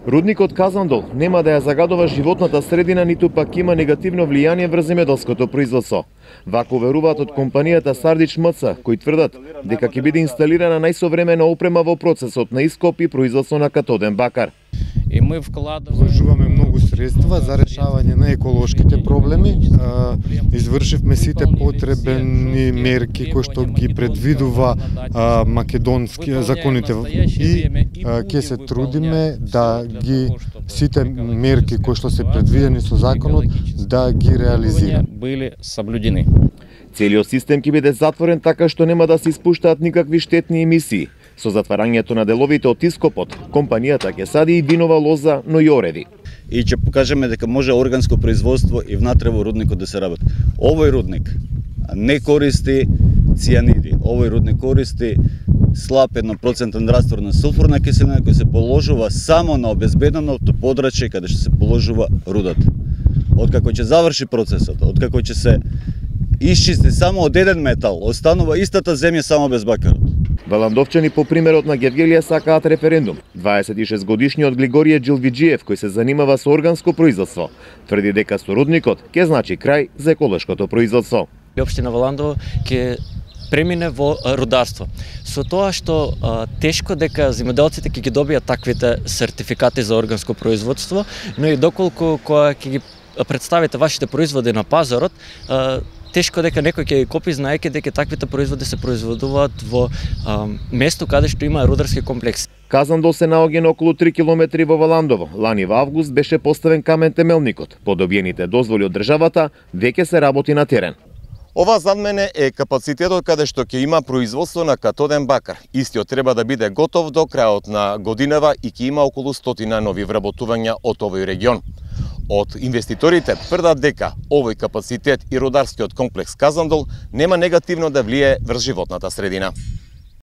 Рудникот Казандол нема да ја загадува животната средина, ниту пак има негативно влијание врз земјоделското производство. Вако веруваат од компанијата Сардич МЦ, кои тврдат дека ќе биде инсталирана најсовремена опрема во процесот на ископ и производство на катоден бакар. Вложуваме многу средства за решавање на еколошките проблеми. Извршивме сите потребни мерки кои што ги предвидува македонски законите и ќе се трудиме да ги сите мерки кои што се предвидени со законот да ги реализираме. Целиот систем ќе биде затворен така што нема да се испуштаат никакви штетни емисии. Со затварањето на деловите од ископот, компанијата ќе сади и винова лоза, но и ореви. И ќе покажеме дека може органско производство и внатре во рудникот да се работи. Овој рудник не користи цијаниди. Овој рудник користи слаб 1% раствор на сулфурна киселина кој се положува само на обезбеденото подрачје каде што се положува рудата. Откако ќе заврши процесот, откако ќе се исчисти само од еден метал, останува истата земја само без бакарот. Валандовчани по примерот на Гевгелија сакаат референдум. 26 годишниот Глигорije Джилвиџиев, кој се занимава со органско производство, тврди дека со рудникот ќе значи крај за еколошкото производство. Општина Валандово ќе премине во рударство. Со тоа што тешко дека земјоделците ќе ги добијат таквите сертификати за органско производство, но и доколку кога ќе ги представите вашите производи на пазарот, тешко дека некој ќе ги купи, знаејќи дека таквите производи се производуваат во место каде што има рударски комплекс. Казандол се наоѓа на околу 3 километри во Валандово. Лани во август беше поставен камен темелникот. По добиените дозволи од државата, веќе се работи на терен. Ова зад мене е капацитетот каде што ќе има производство на катоден бакар. Истиот треба да биде готов до крајот на годинава и ќе има околу 100 нови вработувања од овој регион. Од инвеститорите тврдат дека овој капацитет и рударскиот комплекс Казандол нема негативно да влие врз животната средина.